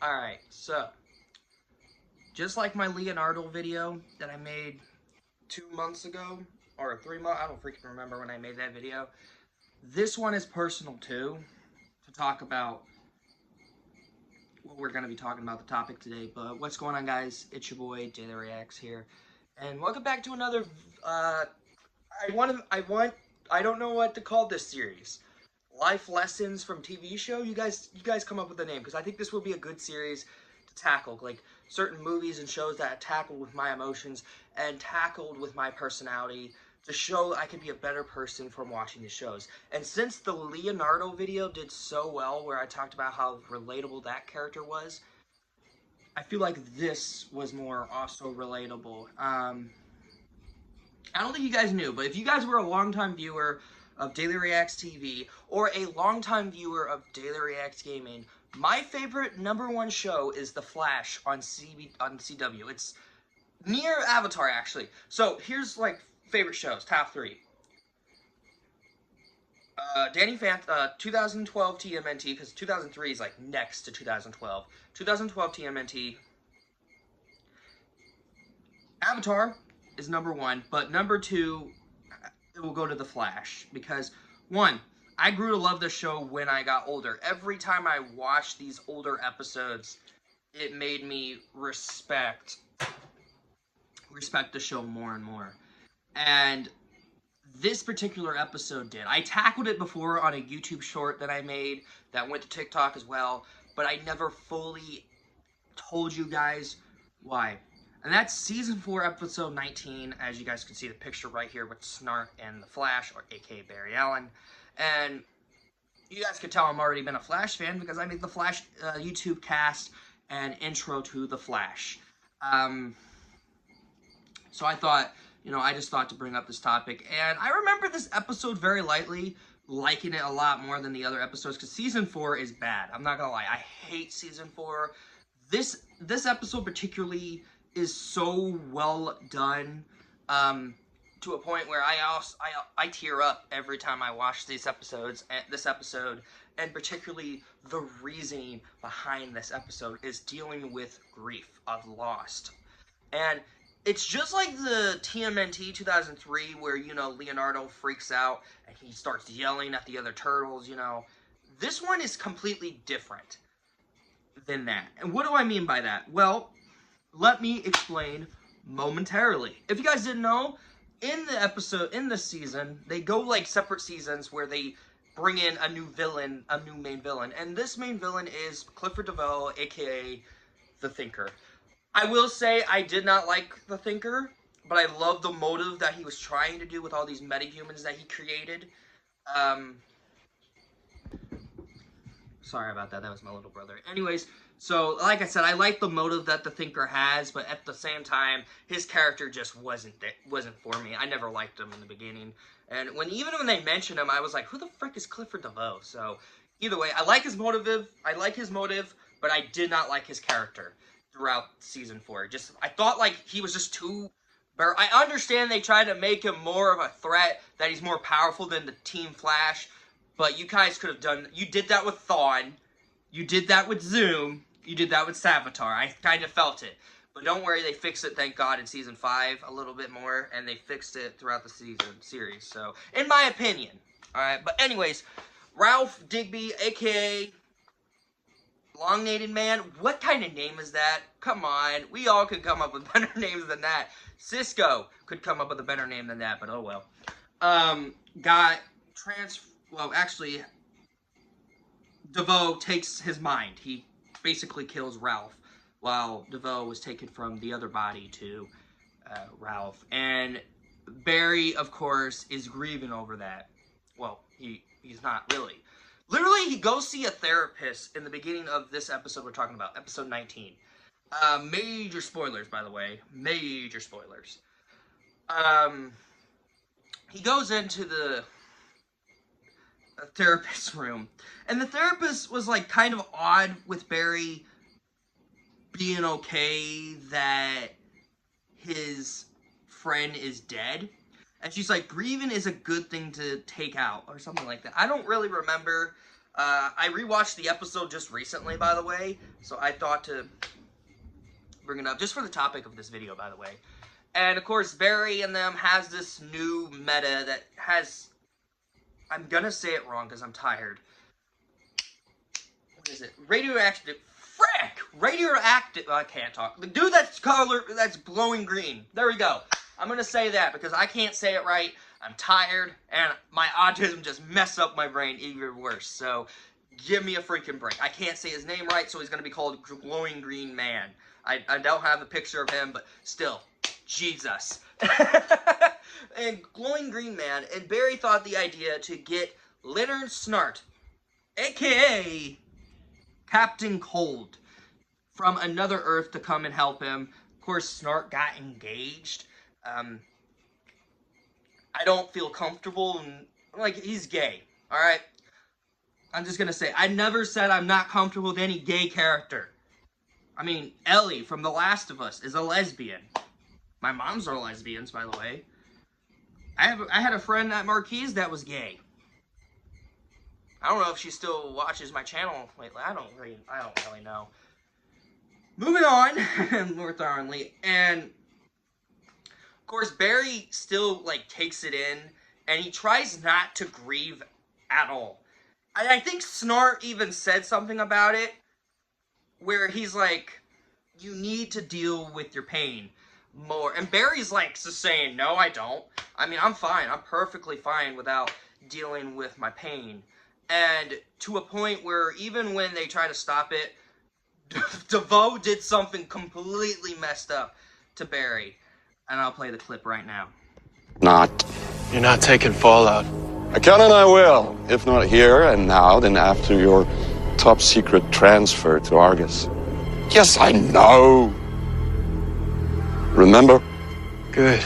Alright, so, just like my Leonardo video that I made 2 months ago, or 3 months, I don't freaking remember when I made that video. This one is personal too, to talk about what we're going to be talking about the topic today. But what's going on, guys? It's your boy, Daily Reacts here. And welcome back to another, I don't know what to call this series. Life lessons from TV show. You guys come up with a name, because I think this will be a good series to tackle, like certain movies and shows that tackled with my emotions and tackled with my personality to show I could be a better person from watching the shows. And since the Leonardo video did so well, where I talked about how relatable that character was, I feel like this was more also relatable. I don't think you guys knew, but if you guys were a longtime viewer of Daily Reacts TV or a longtime viewer of Daily Reacts Gaming, my favorite #1 show is The Flash on CW. It's near Avatar, actually. So here's like favorite shows, top 3. 2012 TMNT, because 2003 is like next to 2012. 2012 TMNT. Avatar is #1, but #2, it will go to The Flash, because, one, I grew to love the show when I got older. Every time I watched these older episodes, it made me respect the show more and more. And this particular episode did. I tackled it before on a YouTube short that I made that went to TikTok as well, but I never fully told you guys why. And that's season 4, episode 19. As you guys can see the picture right here with Snark and the Flash, or aka Barry Allen. And you guys can tell I'm already been a Flash fan because I made the Flash YouTube cast and intro to the Flash. So I thought, I just thought to bring up this topic. And I remember this episode very lightly, liking it a lot more than the other episodes, because season 4 is bad. I'm not gonna lie, I hate season 4. This episode particularly is so well done, to a point where I tear up every time I watch these episodes. This episode, and particularly the reasoning behind this episode, is dealing with grief of lost. And it's just like the TMNT 2003, where, Leonardo freaks out and he starts yelling at the other turtles, This one is completely different than that. And what do I mean by that? Well, let me explain momentarily. If you guys didn't know, in this season, they go like separate seasons where they bring in a new main villain. And this main villain is Clifford DeVoe, aka the Thinker. I will say I did not like the Thinker, but I love the motive that he was trying to do with all these metahumans that he created. Sorry about that. That was my little brother. Anyways, so like I said, I like the motive that the Thinker has, but at the same time, his character just wasn't for me. I never liked him in the beginning, and even when they mentioned him, I was like, who the frick is Clifford DeVoe? So either way, I like his motive. But I did not like his character throughout season 4. I thought like he was just too. I understand they tried to make him more of a threat, that he's more powerful than the Team Flash, but you guys could have done. You did that with Thawne, you did that with Zoom, you did that with Savitar. I kind of felt it, but don't worry, they fixed it, thank God, in season 5 a little bit more, and they fixed it throughout the series. So, in my opinion, all right. But anyways, Ralph Digby, aka Elongated Man. What kind of name is that? Come on. We all could come up with better names than that. Cisco could come up with a better name than that, but oh well. Actually, DeVoe takes his mind. He basically kills Ralph, while DeVoe was taken from the other body to Ralph. And Barry, of course, is grieving over that. Well, he's not really. Literally, he goes see a therapist in the beginning of this episode we're talking about, episode 19. Major spoilers, by the way. Major spoilers. He goes into the therapist's room, and the therapist was, like, kind of odd with Barry being okay that his friend is dead. And she's like, grieving is a good thing to take out, or something like that. I don't really remember. I rewatched the episode just recently, by the way, so I thought to bring it up just for the topic of this video, by the way. And, of course, Barry and them has this new meta that has... I'm gonna say it wrong because I'm tired. What is it? Radioactive... Frick! Radioactive... I can't talk. The dude that's glowing green. There we go. I'm gonna say that because I can't say it right. I'm tired, and my autism just messed up my brain even worse. So, give me a freaking break. I can't say his name right, so he's gonna be called Glowing Green Man. I don't have a picture of him, but still, Jesus. And Glowing Green Man, and Barry thought the idea to get Leonard Snart, a.k.a. Captain Cold, from another Earth to come and help him. Of course, Snart got engaged. I don't feel comfortable, and, like, he's gay, alright? I'm just gonna say, I never said I'm not comfortable with any gay character. I mean, Ellie from The Last of Us is a lesbian. My moms are lesbians, by the way. I had a friend at Marquise that was gay. I don't know if she still watches my channel lately. I don't really know. Moving on, more thoroughly, and of course Barry still like takes it in, and he tries not to grieve at all. I think Snart even said something about it, where he's like, you need to deal with your pain more. And Barry's like just saying, no, I don't. I mean, I'm fine. I'm perfectly fine without dealing with my pain. And to a point where even when they try to stop it, DeVoe did something completely messed up to Barry. And I'll play the clip right now. You're not taking Fallout. I can and I will. If not here and now, then after your top secret transfer to Argus. Yes, I know. Remember? Good.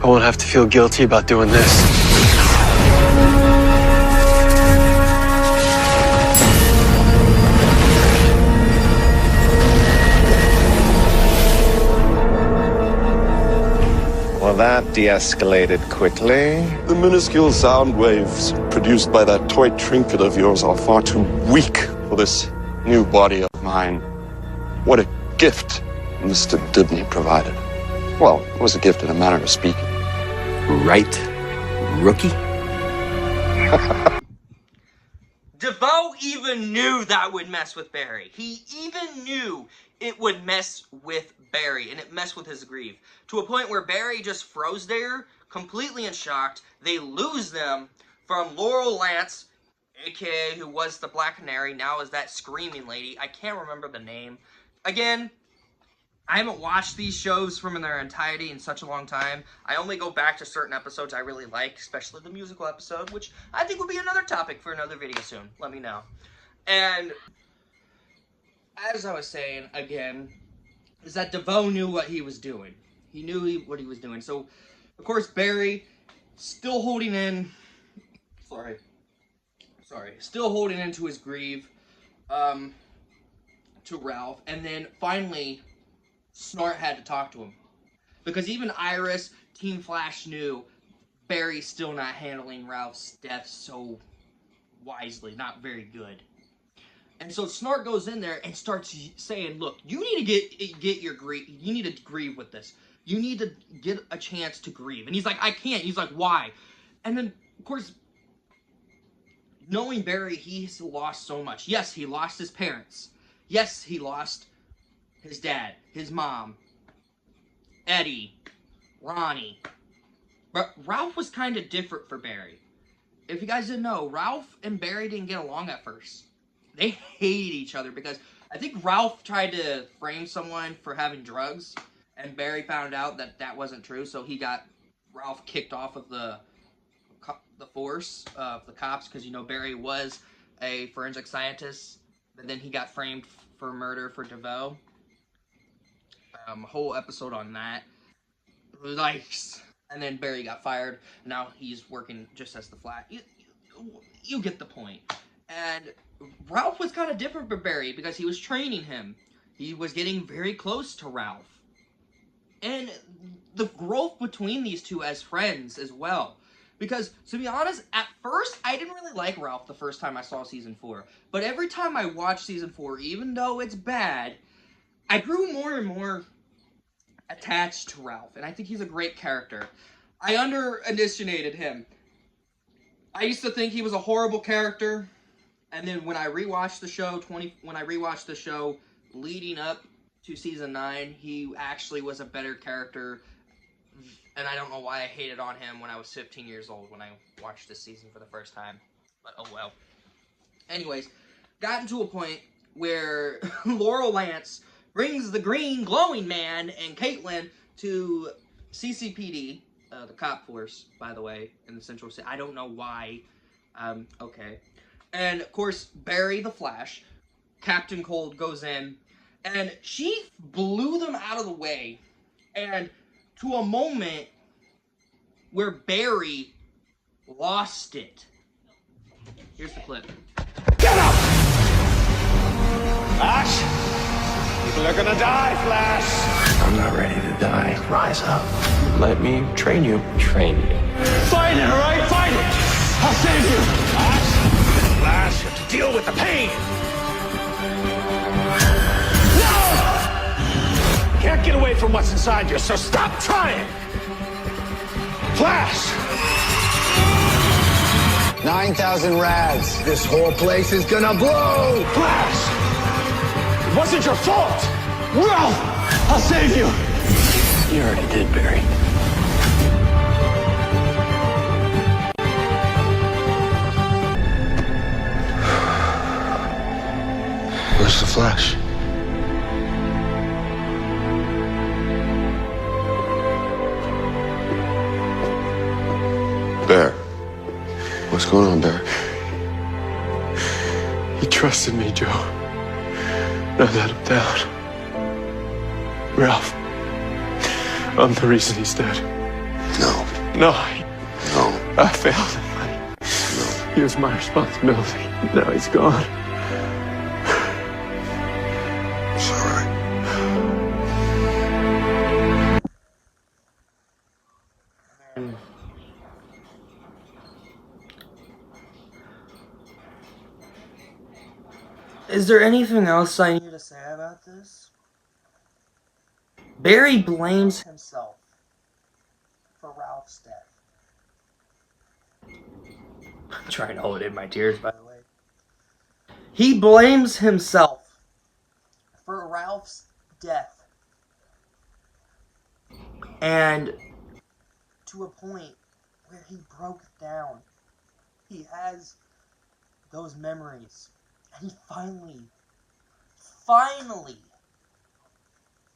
I won't have to feel guilty about doing this. Well, that de-escalated quickly. The minuscule sound waves produced by that toy trinket of yours are far too weak for this new body of mine. What a gift Mr. Dibney provided. Well, it was a gift in a manner of speaking. Right, rookie? DeVoe even knew that would mess with Barry. He even knew it would mess with Barry, and it messed with his grief. To a point where Barry just froze there, completely in shock. They lose them from Laurel Lance, a.k.a. who was the Black Canary, now is that screaming lady. I can't remember the name. Again, I haven't watched these shows from their entirety in such a long time. I only go back to certain episodes I really like, especially the musical episode, which I think will be another topic for another video soon. Let me know. And as I was saying, again, is that DeVoe knew what he was doing. He knew what he was doing. So, of course, Barry, still holding in... Still holding into his grief to Ralph. And then, finally, Snart had to talk to him. Because even Iris, Team Flash knew Barry's still not handling Ralph's death so wisely. Not very good. And so Snart goes in there and starts saying, look, you need to get your grief. You need to grieve with this. You need to get a chance to grieve. And he's like, I can't. He's like, why? And then, of course, knowing Barry, he's lost so much. Yes, he lost his parents. Yes, he lost his dad, his mom, Eddie, Ronnie. But Ralph was kind of different for Barry. If you guys didn't know, Ralph and Barry didn't get along at first. They hated each other because I think Ralph tried to frame someone for having drugs, and Barry found out that that wasn't true, so he got Ralph kicked off of the force of the cops because, you know, Barry was a forensic scientist, but then he got framed for murder for DeVoe. Whole episode on that. Like, and then Barry got fired. Now he's working just as the Flash. You get the point. And Ralph was kind of different for Barry because he was training him. He was getting very close to Ralph. And the growth between these two as friends as well. Because, to be honest, at first, I didn't really like Ralph the first time I saw Season 4. But every time I watch Season 4, even though it's bad, I grew more and more attached to Ralph. And I think he's a great character. I under-initiated him. I used to think he was a horrible character. And then when I rewatched the show, leading up to Season 9, he actually was a better character. And I don't know why I hated on him when I was 15 years old when I watched this season for the first time. But oh well. Anyways, gotten to a point where Laurel Lance brings the green glowing man and Caitlin to CCPD, the cop force, by the way, in the Central City. I don't know why. Okay. And, of course, Barry the Flash, Captain Cold goes in, and she blew them out of the way. And to a moment where Barry lost it. Here's the clip. Get up! Flash! People are gonna die, Flash! I'm not ready to die. Rise up. Let me train you. Train you. Fight it, all right? Fight it! I'll save you! Flash! Flash, you have to deal with the pain! No! You can't get away from what's inside you, so stop trying! Flash! 9,000 rads. This whole place is gonna blow! Flash! It wasn't your fault! Ralph! I'll save you! You already did, Barry. Where's the Flash? Bear. What's going on, Bear? He trusted me, Joe. I let him down. Ralph, I'm the reason he's dead. No. No, No. I failed him. No. He was my responsibility. Now he's gone. It's all right. Is there anything else I need to say about this? Barry blames himself for Ralph's death. I'm trying to hold in my tears, by the way. He blames himself for Ralph's death. And to a point where he broke down. He has those memories. And he finally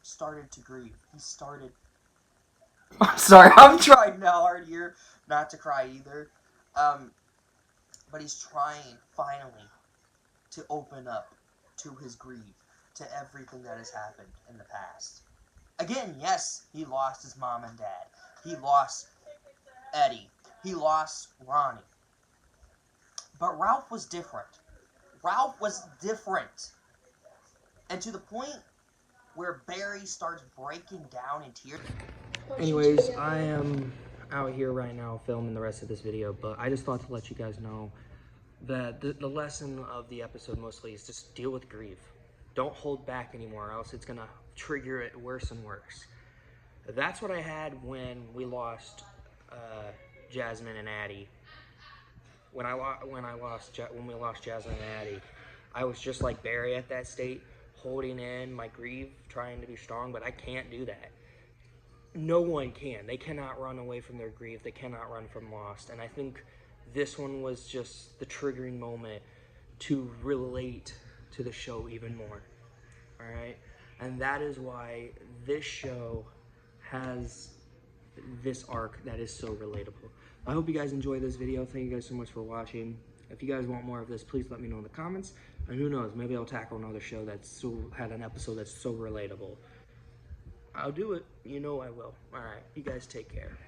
started to grieve. He started... I'm sorry, I'm trying now hard here not to cry either. But he's trying, finally, to open up to his grief, to everything that has happened in the past. Again, yes, he lost his mom and dad. He lost Eddie. He lost Ronnie. But Ralph was different. Ralph was different. And to the point where Barry starts breaking down in tears. Anyways, I am out here right now filming the rest of this video, but I just thought to let you guys know that the lesson of the episode mostly is just deal with grief. Don't hold back anymore, or else it's going to trigger it worse and worse. That's what I had when we lost Jasmine and Addie. When we lost Jasmine and Addie, I was just like Barry at that state, holding in my grief, trying to be strong, but I can't do that. No one can. They cannot run away from their grief. They cannot run from loss. And I think this one was just the triggering moment to relate to the show even more. All right? And that is why this show has this arc that is so relatable. I hope you guys enjoyed this video. Thank you guys so much for watching. If you guys want more of this, please let me know in the comments. And who knows, maybe I'll tackle another show had an episode that's so relatable. I'll do it. You know I will. All right, you guys take care.